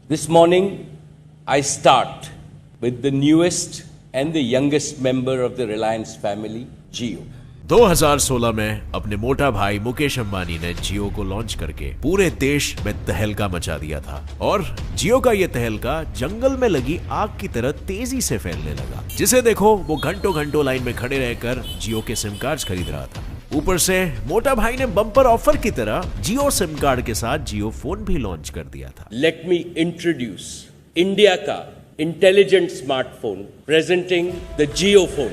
This morning, I start with the newest and the youngest member of the Reliance family, Jio. 2016 में अपने मोटा भाई मुकेश अंबानी ने जियो को लॉन्च करके पूरे देश में तहलका मचा दिया था और जियो का ये तहलका जंगल में लगी आग की तरह तेजी से फैलने लगा। जिसे देखो वो घंटों घंटों लाइन में खड़े रहकर जियो के सिम कार्ड खरीद रहा था। ऊपर से मोटा भाई ने बम्पर ऑफर की तरह जियो सिम कार्ड के साथ जियो फोन भी लॉन्च कर दिया था। Let me introduce इंडिया का intelligent smartphone presenting the Jio phone,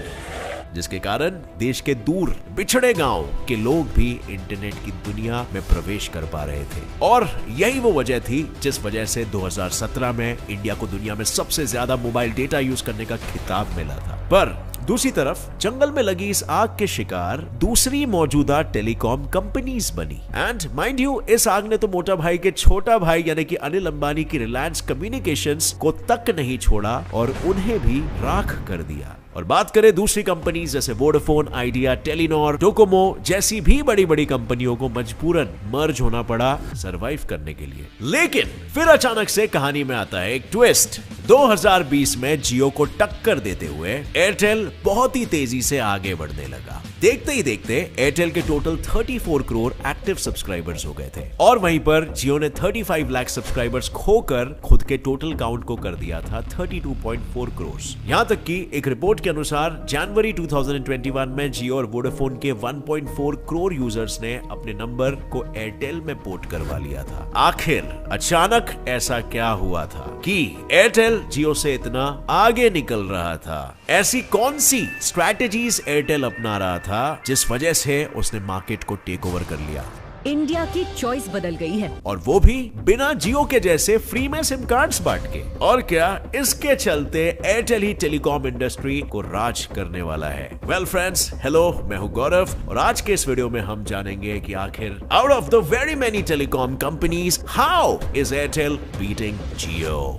जिसके कारण देश के दूर बिछड़े गांव के लोग भी इंटरनेट की दुनिया में प्रवेश कर पा रहे थे। और यही वो वजह थी जिस वजह से 2017 में इंडिया को दुनिया में सबसे ज्यादा मोबाइल डेटा यूज करने का खिताब मिला था। पर दूसरी तरफ जंगल में लगी इस आग के शिकार दूसरी मौजूदा टेलीकॉम कंपनीज बनी। एंड माइंड यू, इस आग ने तो मोटा भाई के छोटा भाई यानी कि अनिल अंबानी की रिलायंस कम्युनिकेशंस को तक नहीं छोड़ा और उन्हें भी राख कर दिया। और बात करें दूसरी कंपनी जैसे वोडाफोन, आइडिया, टेलीनॉर, डोकोमो जैसी भी बड़ी बड़ी कंपनियों को मजबूरन मर्ज होना पड़ा सरवाइव करने के लिए। लेकिन फिर अचानक से कहानी में आता है एक ट्विस्ट। 2020 में जियो को टक्कर देते हुए एयरटेल बहुत ही तेजी से आगे बढ़ने लगा। देखते ही देखते एयरटेल के टोटल 34 करोड़ एक्टिव सब्सक्राइबर्स हो गए थे और वहीं पर जियो ने 35 लाख सब्सक्राइबर्स खोकर खुद के टोटल काउंट को कर दिया था 32.4 करोड़। यहां तक कि एक रिपोर्ट के अनुसार जनवरी 2021 में जियो और वोडाफोन के 1.4 करोड़ यूजर्स ने अपने नंबर को एयरटेल में पोर्ट करवा लिया था। आखिर अचानक ऐसा क्या हुआ था कि एयरटेल जियो से इतना आगे निकल रहा था? ऐसी कौन सी स्ट्रैटेजीज एयरटेल अपना रहा था जिस वजह से उसने मार्केट को टेक ओवर कर लिया? इंडिया की चॉइस बदल गई है और वो भी बिना जियो के जैसे फ्री में सिम कार्ड्स बांट के। और क्या इसके चलते एयरटेल ही टेलीकॉम इंडस्ट्री को राज करने वाला है? वेल फ्रेंड्स, हेलो, मैं हूं गौरव और आज के इस वीडियो में हम जानेंगे कि आखिर out of the very many telecom companies how is Airtel beating Jio.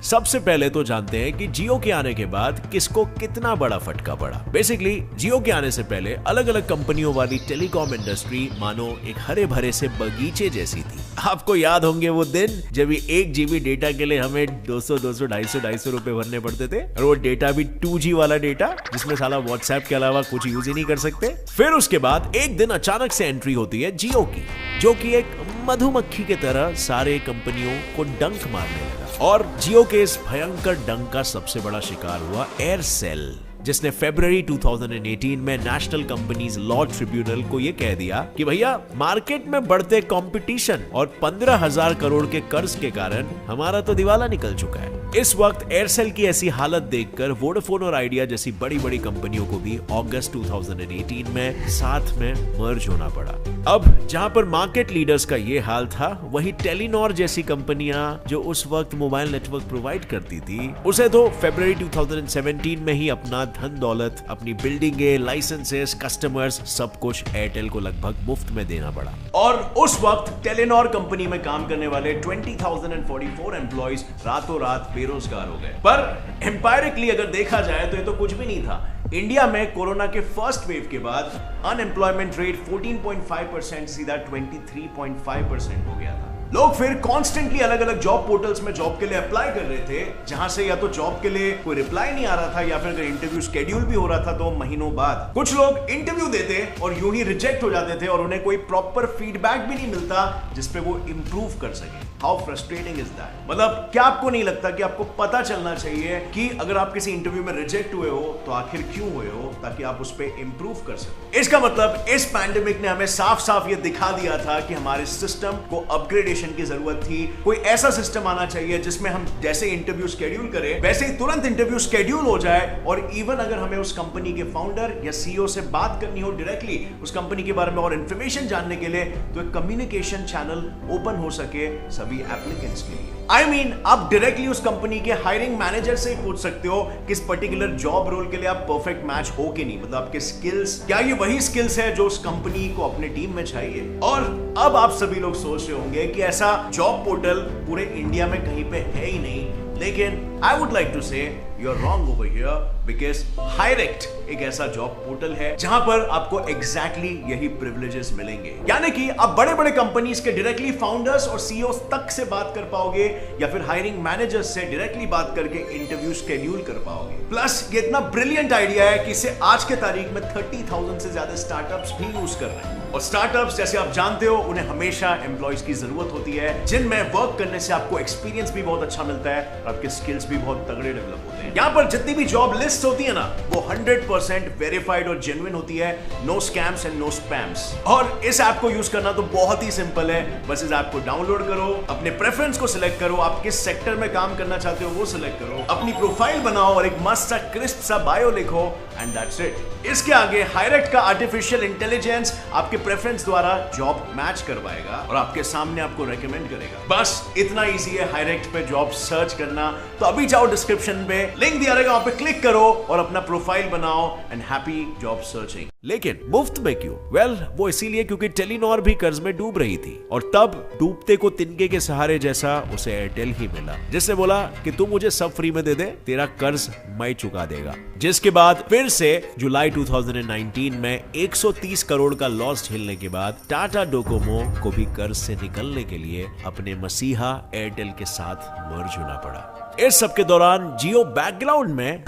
सबसे पहले तो जानते हैं कि जियो के आने के बाद किसको कितना बड़ा फटका पड़ा। बेसिकली जियो के आने से पहले अलग अलग कंपनियों वाली टेलीकॉम इंडस्ट्री मानो एक हरे भरे से बगीचे जैसी थी। आपको याद होंगे वो दिन जब 1 GB डेटा के लिए हमें 200, 250 रुपए भरने पड़ते थे और वो डेटा भी 2G वाला डेटा जिसमें साला व्हाट्सएप के अलावा कुछ यूज ही नहीं कर सकते। फिर उसके बाद एक दिन अचानक से एंट्री होती है जियो की, जो कि एक मधुमक्खी की तरह सारे कंपनियों को डंक मारने लगा। और जियो के इस भयंकर डंक का सबसे बड़ा शिकार हुआ एयरसेल, जिसने फरवरी 2018 में नेशनल कंपनीज लॉ ट्रिब्यूनल को यह कह दिया कि भैया मार्केट में बढ़ते कंपटीशन और 15,000 करोड़ के कर्ज के कारण हमारा तो दिवाला निकल चुका है। इस वक्त एयरसेल की ऐसी हालत देखकर वोडाफोन और आइडिया जैसी बड़ी बड़ी कंपनियों को भी अगस्त 2018 में साथ में मर्ज होना पड़ा। अब जहां पर मार्केट लीडर्स का ये हाल था, वही टेलीनॉर जैसी कंपनियां जो उस वक्त मोबाइल नेटवर्क प्रोवाइड करती थी, उसे तो फरवरी 2017 में ही अपना धन दौलत, अपनी बिल्डिंगें, लाइसेंसेस, कस्टमर्स सब कुछ एयरटेल को लगभग मुफ्त में देना पड़ा। और उस वक्त टेलीनॉर कंपनी में काम करने वाले 20,044 एम्प्लॉइज रातों रात बेरोजगार हो गए। पर एम्पायरिकली अगर देखा जाए तो ये तो कुछ भी नहीं था। इंडिया में कोरोना के फर्स्ट वेव के बाद अनएम्प्लॉयमेंट रेट 14.5% सीधा 23.5% हो गया था। लोग फिर कॉन्स्टेंटली अलग अलग जॉब पोर्टल्स में जॉब के लिए अप्लाई कर रहे थे, जहां से या तो जॉब के लिए कोई रिप्लाई नहीं आ रहा था या फिर अगर इंटरव्यू शेड्यूल भी हो रहा था तो महीनों बाद। कुछ लोग इंटरव्यू देते और यूं ही रिजेक्ट हो जाते थे और उन्हें कोई प्रॉपर फीडबैक भी नहीं मिलता जिसपे वो इंप्रूव कर सके। How frustrating is that? मतलब क्या आपको नहीं लगता कि आपको पता चलना चाहिए कि अगर आप किसी इंटरव्यू में रिजेक्ट हुए हो तो आखिर क्यों हुए हो, ताकि आप उस पर इंप्रूव कर सको? इसका मतलब इस पैंडेमिक ने हमें साफ साफ ये दिखा दिया था कि हमारे सिस्टम को अपग्रेडेशन की जरूरत थी। कोई ऐसा सिस्टम आना चाहिए जिसमें हम जैसे इंटरव्यू शेड्यूल करें वैसे ही तुरंत इंटरव्यू शेड्यूल हो जाए, और इवन अगर हमें उस कंपनी के फाउंडर या सीईओ से बात करनी हो डायरेक्टली उस कंपनी के बारे में और इंफॉर्मेशन जानने के लिए, तो एक कम्युनिकेशन चैनल ओपन हो सके सभी एप्लीकेंट्स के लिए। I mean, आप डायरेक्टली उस कंपनी के हायरिंग मैनेजर से ही पूछ सकते हो किस पर्टिकुलर जॉब रोल के लिए आप परफेक्ट मैच हो कि नहीं, मतलब आपके स्किल्स क्या ये वही स्किल्स है जो उस कंपनी को अपने टीम में चाहिए। और अब आप सभी लोग सोच रहे होंगे कि ऐसा जॉब पोर्टल पूरे इंडिया में कहीं पे है ही नहीं, लेकिन I would like to say you are wrong over here, because हायरेक्ट एक ऐसा जॉब पोर्टल है जहां पर आपको एग्जैक्टली यही प्रिविलेजेस मिलेंगे। यानी कि आप बड़े बड़े कंपनीज के डायरेक्टली फाउंडर्स और सीईओज तक से बात कर पाओगे, या फिर हायरिंग मैनेजर्स से डायरेक्टली बात करके इंटरव्यू शेड्यूल कर पाओगे। प्लस ये इतना ब्रिलियंट आइडिया है कि इसे आज के तारीख में 30,000 से ज्यादा स्टार्टअप्स भी यूज कर रहे हैं। और स्टार्टअप्स, जैसे आप जानते हो, उन्हें हमेशा एम्प्लॉयज की जरूरत होती है, जिनमें वर्क करने से आपको एक्सपीरियंस भी बहुत अच्छा मिलता है और आपके स्किल्स भी बहुत तगड़े डेवलप होते हैं। यहाँ पर जितनी भी जॉब लिस्ट होती है ना, वो 100% वेरीफाइड और जेन्युइन होती है, no scams and no spams. और इस ऐप को यूज करना तो बहुत ही सिंपल है, बस इस ऐप को डाउनलोड करो, अपने प्रेफरेंस को सिलेक्ट करो, आप किस सेक्टर में काम करना चाहते हो वो सिलेक्ट करो, अपनी प्रोफाइल बनाओ और एक मस्त सा क्रिस्प सा बायो लिखो, एंड दैट्स इट। इसके आगे हायरेक्ट का आर्टिफिशियल इंटेलिजेंस आपके प्रेफरेंस द्वारा जॉब मैच करवाएगा और आपके सामने आपको रेकमेंड करेगा। बस इतना इजी है हायरेक्ट पे जॉब सर्च करना। तो अभी जाओ डिस्क्रिप्शन पे, लिंक दिया रहेगा, वहां पे क्लिक करो और अपना प्रोफाइल बनाओ, एंड हैप्पी जॉब सर्चिंग। लेकिन मुफ्त में क्यों? वेल, वो इसीलिए क्योंकि टेलीनॉर भी कर्ज में डूब रही थी, और तब डूबते को तिनके के सहारे जैसा उसे एयरटेल ही मिला, जिसने बोला कि तू मुझे सब फ्री में दे दे, तेरा कर्ज मैं चुका देगा। जिसके बाद फिर से जुलाई 2019 में 130 करोड़ का लॉस झेलने के बाद टाटा डोकोमो को भी कर्ज से निकलने के लिए अपने मसीहा एयरटेल के साथ मर्ज होना पड़ा। इस सब के दौरान जियो बैकग्राउंड में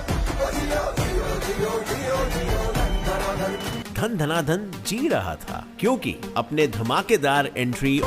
धन धनाधन जी रहा था, क्योंकि अपने धमाकेदार एंट्री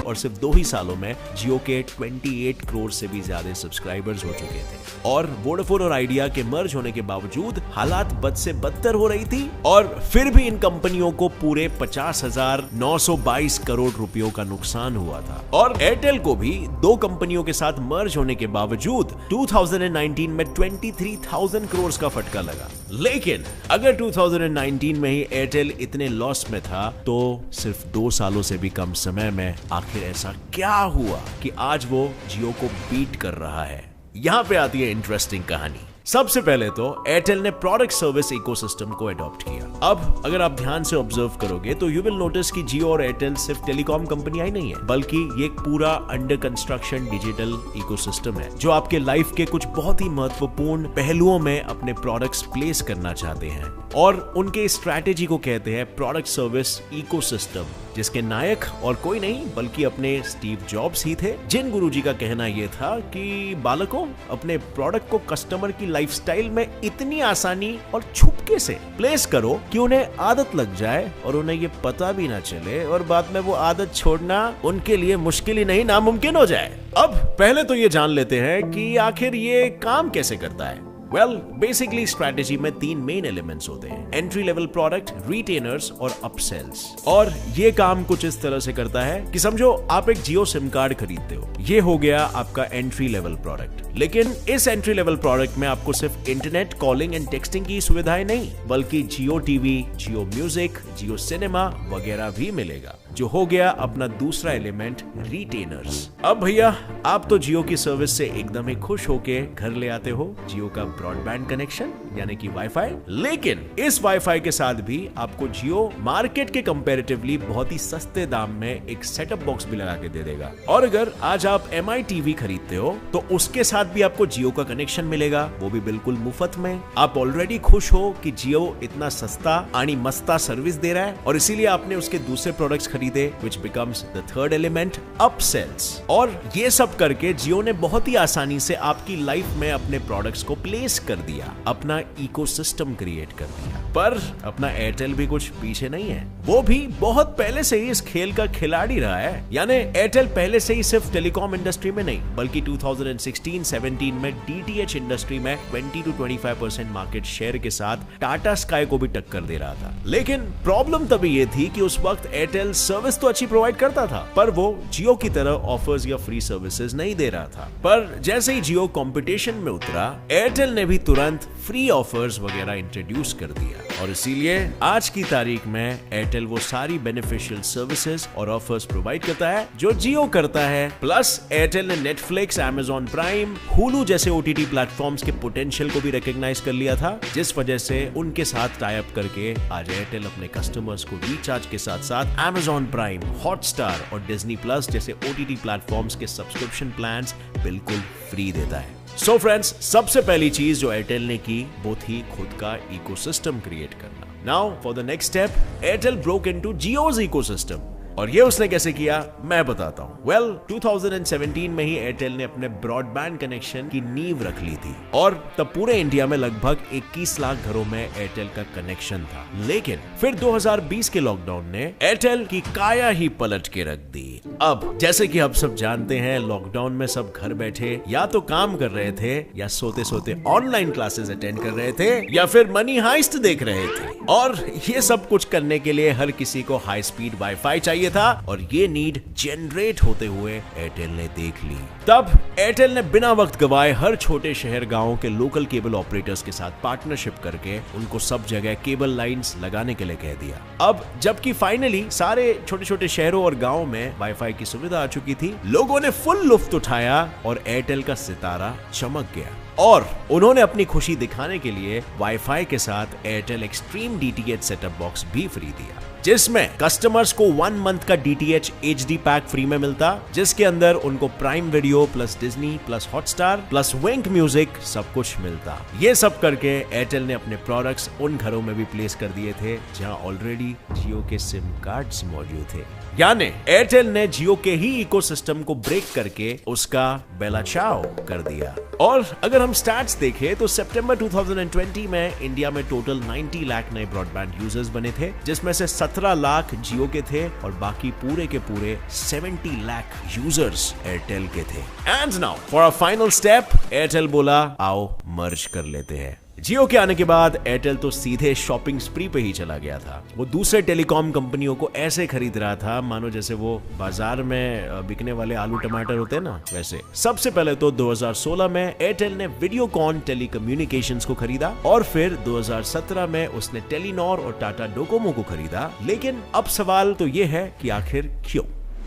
और सिर्फ 2 ही सालों में जियो के 28 करोड़ से भी ज्यादा सब्सक्राइबर्स हो चुके थे। और वोडाफोन और आइडिया के मर्ज होने के बावजूद हालात बद से बदतर हो रही थी, और फिर भी इन कंपनियों को पूरे 50,922 करोड़ रुपयों का नुकसान हुआ था। और एयरटेल को भी 2 कंपनियों के साथ मर्ज होने के बावजूद 2019 में 23,000 करोड़ का फटका लगा। लेकिन अगर 2019 में ही एयरटेल इतने लॉस में था, तो सिर्फ 2 सालों से भी कम समय में आखिर ऐसा क्या हुआ कि आज वो जियो को बीट कर रहा है? यहां पे आती है इंटरेस्टिंग कहानी। सबसे पहले तो एयरटेल ने प्रोडक्ट सर्विस इकोसिस्टम को अडॉप्ट किया। अब अगर आप ध्यान से ऑब्जर्व करोगे तो यू विल नोटिस कि जियो और एयरटेल सिर्फ टेलीकॉम कंपनियां ही नहीं है, बल्कि ये एक पूरा अंडर कंस्ट्रक्शन डिजिटल इकोसिस्टम है, जो आपके लाइफ के कुछ बहुत ही महत्वपूर्ण पहलुओं में अपने प्रोडक्ट्स प्लेस करना चाहते हैं। और उनके स्ट्रैटेजी को कहते हैं प्रोडक्ट सर्विस इकोसिस्टम, जिसके नायक और कोई नहीं बल्कि अपने स्टीव जॉब्स ही थे, जिन गुरुजी का कहना यह था कि बालकों, अपने प्रोडक्ट को कस्टमर की लाइफस्टाइल में इतनी आसानी और छुपके से प्लेस करो कि उन्हें आदत लग जाए और उन्हें ये पता भी ना चले, और बाद में वो आदत छोड़ना उनके लिए मुश्किल ही नहीं, नामुमकिन हो जाए। अब पहले तो ये जान लेते हैं कि आखिर ये काम कैसे करता है। वेल, बेसिकली स्ट्रैटेजी में 3 मेन एलिमेंट्स होते हैं: एंट्री लेवल प्रोडक्ट, रिटेनर्स और अपसेल्स। और ये काम कुछ इस तरह से करता है कि समझो आप एक जियो सिम कार्ड खरीदते हो, ये हो गया आपका एंट्री लेवल प्रोडक्ट। लेकिन इस एंट्री लेवल प्रोडक्ट में आपको सिर्फ इंटरनेट कॉलिंग एंड टेक्सटिंग की सुविधाएं नहीं, बल्कि जियो टीवी, जियो म्यूजिक, जियो सिनेमा वगैरह भी मिलेगा, जो हो गया अपना दूसरा एलिमेंट, रिटेनर्स। अब भैया, आप तो जियो की सर्विस से एकदम ही खुश होके घर ले आते हो जियो का ब्रॉडबैंड कनेक्शन, यानी कि वाईफाई। लेकिन इस वाईफाई के साथ भी आपको जियो मार्केट के कंपैरेटिवली बहुत ही सस्ते दाम में एक सेटअप बॉक्स भी लगा के दे देगा। और अगर आज आप MI टीवी खरीदते हो तो उसके साथ भी आपको जियो का कनेक्शन मिलेगा, वो भी बिल्कुल मुफ्त में। आप ऑलरेडी खुश हो कि जियो इतना सस्ता आनी मस्ता सर्विस दे रहा है, और इसीलिए आपने उसके दूसरे प्रोडक्ट्स खरीदे, which becomes the third element, upsells। और ये सब करके जियो ने बहुत ही आसानी से आपकी लाइफ में अपने प्रोडक्ट्स को प्लेस कर दिया, अपना इकोसिस्टम क्रिएट कर दिया। पर अपना एयरटेल भी कुछ पीछे नहीं है, वो भी बहुत पहले से ही इस खेल का खिलाड़ी रहा है। यानी एयरटेल पहले से ही सिर्फ टेलीकॉम इंडस्ट्री में नहीं, बल्कि 2016-17 में DTH इंडस्ट्री में 20 to 25% मार्केट शेयर के साथ टाटा स्काई को भी टक्कर दे रहा था। लेकिन प्रॉब्लम तभी ये थी कि उस वक्त एयरटेल सर्विस तो अच्छी प्रोवाइड करता था, पर वो जियो की तरह ऑफर्स या फ्री सर्विसेज नहीं दे रहा था। पर जैसे ही जियो कंपटीशन में उतरा, एयरटेल ने भी तुरंत फ्री ऑफर्स वगैरह इंट्रोड्यूस कर दिया। और इसीलिए आज की तारीख में एयरटेल वो सारी बेनिफिशियल सर्विसेज और ऑफर्स प्रोवाइड करता है जो जियो करता है। प्लस एयरटेल ने नेटफ्लिक्स, Amazon प्राइम, Hulu जैसे OTT प्लेटफॉर्म्स के पोटेंशियल को भी रिकॉग्नाइज कर लिया था, जिस वजह से उनके साथ टाई अप करके आज एयरटेल अपने कस्टमर्स को रिचार्ज के साथ साथ Amazon प्राइम, हॉटस्टार और डिज्नी प्लस जैसे OTT प्लेटफॉर्म्स के सब्सक्रिप्शन प्लान्स बिल्कुल फ्री देता है। सो फ्रेंड्स, सबसे पहली चीज जो एयरटेल ने की वो थी खुद का इकोसिस्टम क्रिएट करना। Now for the next step, Airtel broke into Jio's ecosystem. और ये उसने कैसे किया मैं बताता हूं। वेल, 2017 में ही एयरटेल ने अपने ब्रॉडबैंड कनेक्शन की नींव रख ली थी और तब पूरे इंडिया में लगभग 21 लाख घरों में एयरटेल का कनेक्शन था। लेकिन फिर 2020 के लॉकडाउन ने एयरटेल की काया ही पलट के रख दी। अब जैसे कि आप सब जानते हैं, लॉकडाउन में सब घर बैठे या तो काम कर रहे थे या सोते सोते ऑनलाइन क्लासेस अटेंड कर रहे थे या फिर मनी हाइस्ट देख रहे थे। और ये सब कुछ करने के लिए हर किसी को हाई स्पीड वाईफाई चाहिए था और ये नीड जनरेट होते हुए एयरटेल ने देख ली। तब एयरटेल ने बिना वक्त गवाए हर छोटे शहर गांवों के लोकल केबल ऑपरेटर्स के साथ पार्टनरशिप करके उनको सब जगह केबल लाइंस लगाने के लिए कह दिया। अब जबकि फाइनली सारे छोटे छोटे शहरों और गांवों में वाईफाई की सुविधा आ चुकी थी, लोगों ने फुल लुत्फ उठाया और एयरटेल का सितारा चमक गया। और उन्होंने अपनी खुशी दिखाने के लिए वाईफाई के साथ Airtel extreme DTH setup box भी फ्री दिया, जिसमें कस्टमर्स को 1 मंथ का डीटीएच HD पैक फ्री में मिलता, जिसके अंदर उनको Prime Video plus Disney plus Hotstar plus Wink Music सब कुछ मिलता। ये सब करके एयरटेल ने अपने प्रोडक्ट्स उन घरों में भी प्लेस कर दिए थे जहां ऑलरेडी जियो के सिम कार्ड्स मौजूद थे। यानी एयरटेल ने जियो के ही इकोसिस्टम को ब्रेक करके उसका बेला चाओ कर दिया। और अगर हम स्टैट्स देखें तो सितंबर 2020 में इंडिया में टोटल 90 लाख नए ब्रॉडबैंड यूजर्स बने थे, जिसमें से 17 लाख जियो के थे और बाकी पूरे के पूरे 70 लाख यूजर्स एयरटेल के थे। And now for a final step, Airtel बोला आओ मर्ज कर लेते हैं। जियो के आने के बाद एयरटेल तो सीधे शॉपिंग स्प्री पे ही चला गया था। वो दूसरे टेलीकॉम कंपनियों को ऐसे खरीद रहा था मानो जैसे वो बाजार में बिकने वाले आलू टमाटर होते हैं ना, वैसे। सबसे पहले तो 2016 में एयरटेल ने वीडियोकॉन टेलीकम्युनिकेशंस को खरीदा और फिर 2017 में उसने टेलीनॉर और टाटा डोकोमो को खरीदा। लेकिन अब सवाल तो ये है कि आखिर क्यों?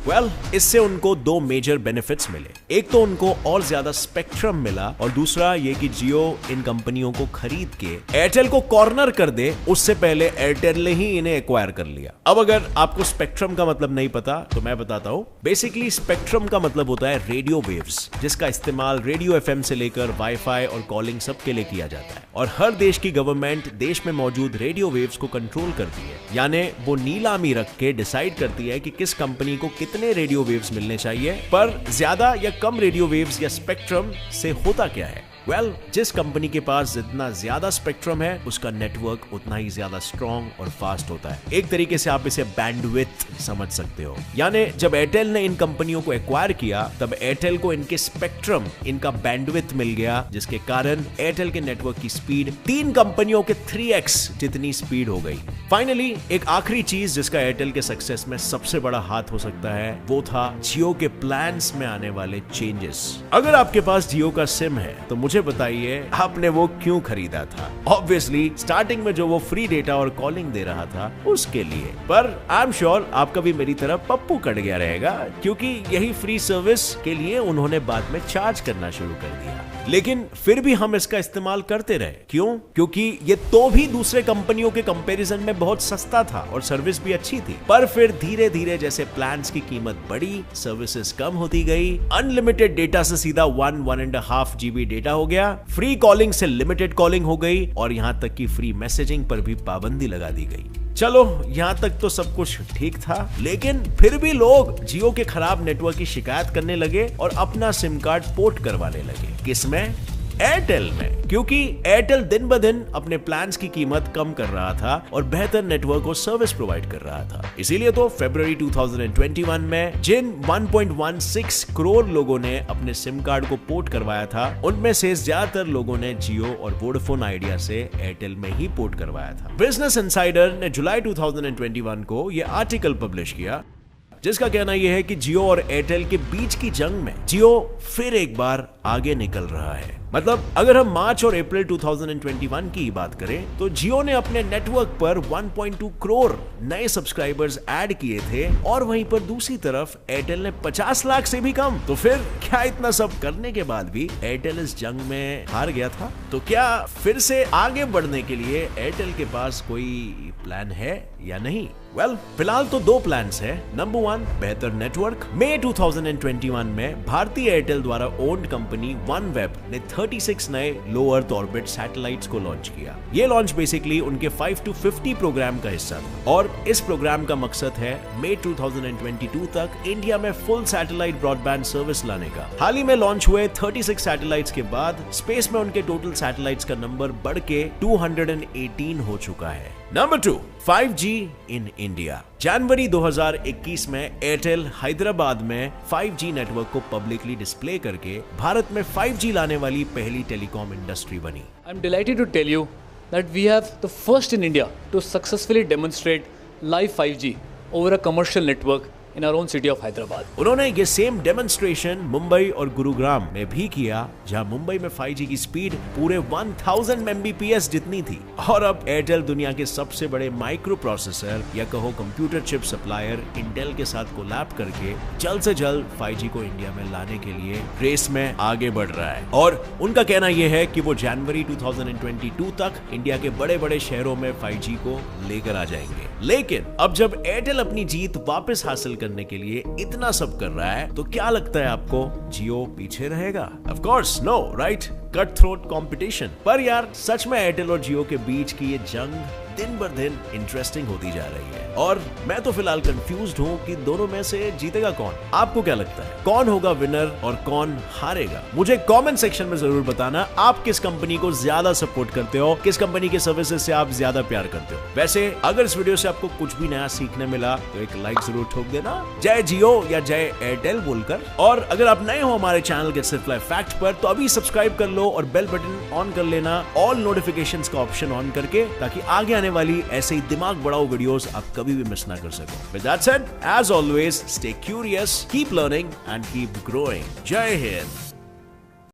वेल, इससे उनको 2 मेजर बेनिफिट्स मिले। एक तो उनको और ज्यादा स्पेक्ट्रम मिला और दूसरा ये कि जियो इन कंपनियों को खरीद के एयरटेल को कॉर्नर कर दे, उससे पहले एयरटेल ने ही इन्हें एक्वायर कर लिया। अब अगर आपको स्पेक्ट्रम का मतलब नहीं पता तो मैं बताता हूँ। बेसिकली स्पेक्ट्रम का मतलब होता है रेडियो वेव्स, जिसका इस्तेमाल रेडियो FM से लेकर वाईफाई और कॉलिंग सब के लिए किया जाता है। और हर देश की गवर्नमेंट देश में मौजूद रेडियो वेव्स को कंट्रोल करती है, यानी वो नीलामी रख के डिसाइड करती है कि किस कंपनी को कितने रेडियो वेव्स मिलने चाहिए। पर ज्यादा या कम रेडियो वेव्स या स्पेक्ट्रम से होता क्या है? वेल, जिस कंपनी के पास जितना ज्यादा स्पेक्ट्रम है उसका नेटवर्क उतना ही ज्यादा स्ट्रॉन्ग और फास्ट होता है। एक तरीके से आप इसे बैंडविड्थ समझ सकते हो। यानी जब एयरटेल ने इन कंपनियों को एक्वायर किया तब एयरटेल को इनके स्पेक्ट्रम, इनका बैंडविड्थ मिल गया, जिसके कारण एयरटेल के नेटवर्क की स्पीड 3 कंपनियों के 3x जितनी स्पीड हो गई। फाइनली एक आखिरी चीज जिसका एयरटेल के सक्सेस में सबसे बड़ा हाथ हो सकता है वो था जियो के प्लान्स में आने वाले चेंजेस। अगर आपके पास जियो का सिम है तो मुझे बताइए आपने वो क्यों खरीदा था? ऑब्वियसली स्टार्टिंग में जो वो फ्री डेटा और कॉलिंग दे रहा था उसके लिए। पर आई एम श्योर आपका भी मेरी तरह पप्पू कट गया रहेगा, क्योंकि यही फ्री सर्विस के लिए उन्होंने बाद में चार्ज करना शुरू कर दिया। लेकिन फिर भी हम इसका इस्तेमाल करते रहे। क्यों? क्योंकि ये तो भी दूसरे कंपनियों के कंपैरिजन में बहुत सस्ता था और सर्विस भी अच्छी थी। पर फिर धीरे धीरे जैसे प्लान्स की कीमत बढ़ी, सर्विसेज कम होती गई, अनलिमिटेड डेटा से सीधा 1.5 GB डेटा हो गया, फ्री कॉलिंग से लिमिटेड कॉलिंग हो गई और यहां तक कि फ्री मैसेजिंग पर भी पाबंदी लगा दी गई। चलो यहां तक तो सब कुछ ठीक था, लेकिन फिर भी लोग जियो के खराब नेटवर्क की शिकायत करने लगे और अपना सिम कार्ड पोर्ट करवाने लगे। किसमें? एयरटेल में। क्योंकि एयरटेल दिन ब दिन अपने प्लान्स की कीमत कम कर रहा था और बेहतर नेटवर्क और सर्विस प्रोवाइड कर रहा था। इसीलिए तो फरवरी 2021 में जिन 1.16 करोड़ लोगों ने अपने सिम कार्ड को पोर्ट करवाया था, उनमें से ज्यादातर लोगों ने जियो और वोडाफोन आइडिया से एयरटेल में ही पोर्ट करवाया था। बिजनेस इनसाइडर ने जुलाई 2021 को यह आर्टिकल पब्लिश किया, जिसका कहना यह है कि जियो और एयरटेल के बीच की जंग में जियो फिर एक बार आगे निकल रहा है। मतलब अगर हम मार्च और अप्रैल 2021 की बात करें तो जियो ने अपने नेटवर्क पर 1.2 करोड़ नए सब्सक्राइबर्स ऐड किए थे और वहीं पर दूसरी तरफ एयरटेल ने 50 लाख से भी कम। तो फिर क्या इतना सब करने के बाद भी एयरटेल इस जंग में हार गया था? तो क्या फिर से आगे बढ़ने के लिए एयरटेल के पास कोई प्लान है या नहीं? वेल, फिलहाल तो दो प्लान्स हैं। नंबर 1, बेहतर नेटवर्क। मई 2021 में भारतीय एयरटेल द्वारा ओन्ड कंपनी OneWeb ने 36 नए लो अर्थ ऑर्बिट सैटेलाइट्स को लॉन्च किया। ये लॉन्च बेसिकली उनके 5 to 50 प्रोग्राम का हिस्सा था और इस प्रोग्राम का मकसद है मई 2022 तक इंडिया में फुल सैटेलाइट ब्रॉडबैंड सर्विस लाने का। हाल ही में लॉन्च हुए 36 सैटेलाइट्स के बाद स्पेस में उनके टोटल सैटेलाइट्स का नंबर बढ़ के 218 हो चुका है। Number 2, 5G in India. जनवरी 2021 में एयरटेल हैदराबाद में 5G नेटवर्क को पब्लिकली डिस्प्ले करके भारत में 5G लाने वाली पहली टेलीकॉम इंडस्ट्री बनी। I'm delighted to tell you that we have the first in India to successfully demonstrate live 5G over a commercial network in our own city of Hyderabad. उन्होंने ये same demonstration Mumbai और गुरुग्राम में भी किया, जहां मुंबई में 5G की स्पीड पूरे 1000 Mbps जितनी थी। और अब एयरटेल दुनिया के सबसे बड़े माइक्रो प्रोसेसर या कहो कंप्यूटर चिप सप्लायर इंटेल के साथ कोलैब करके जल्द से जल्द 5G को इंडिया में लाने के लिए रेस में आगे बढ़ रहा है। और उनका कहना यह है कि वो जनवरी 2022 तक इंडिया के बड़े बड़े शहरों में 5G को लेकर आ जाएंगे। लेकिन अब जब एयरटेल अपनी जीत वापस हासिल करने के लिए इतना सब कर रहा है तो क्या लगता है आपको, जियो पीछे रहेगा? Of course no, right? Cut throat competition. पर यार सच में एयरटेल और जियो के बीच की ये जंग दिन बर दिन इंटरेस्टिंग होती जा रही है और मैं तो फिलहाल कंफ्यूज्ड हूँ कि दोनों में से जीतेगा कौन। आपको क्या लगता है, कौन होगा विनर और कौन हारेगा? मुझे कमेंट सेक्शन में जरूर बताना आप किस कंपनी को ज्यादा सपोर्ट करते हो, किस कंपनी के सर्विसेज से आप ज्यादा प्यार करते हो। वैसे अगर इस वीडियो से आपको कुछ भी नया सीखने मिला तो एक लाइक जरूर ठोक देना, जय जियो या जय एयरटेल बोलकर। और अगर आप नए हो हमारे channel get set fly fact पर तो अभी सब्सक्राइब कर लो और बेल बटन ऑन कर लेना, ऑल नोटिफिकेशंस का ऑप्शन ऑन करके, ताकि आगे आने वाली ऐसे ही दिमाग बढ़ाओ वीडियोस आप कभी भी मिस ना कर सको। With that said, as always, stay curious, keep learning and keep growing. जय हिंद।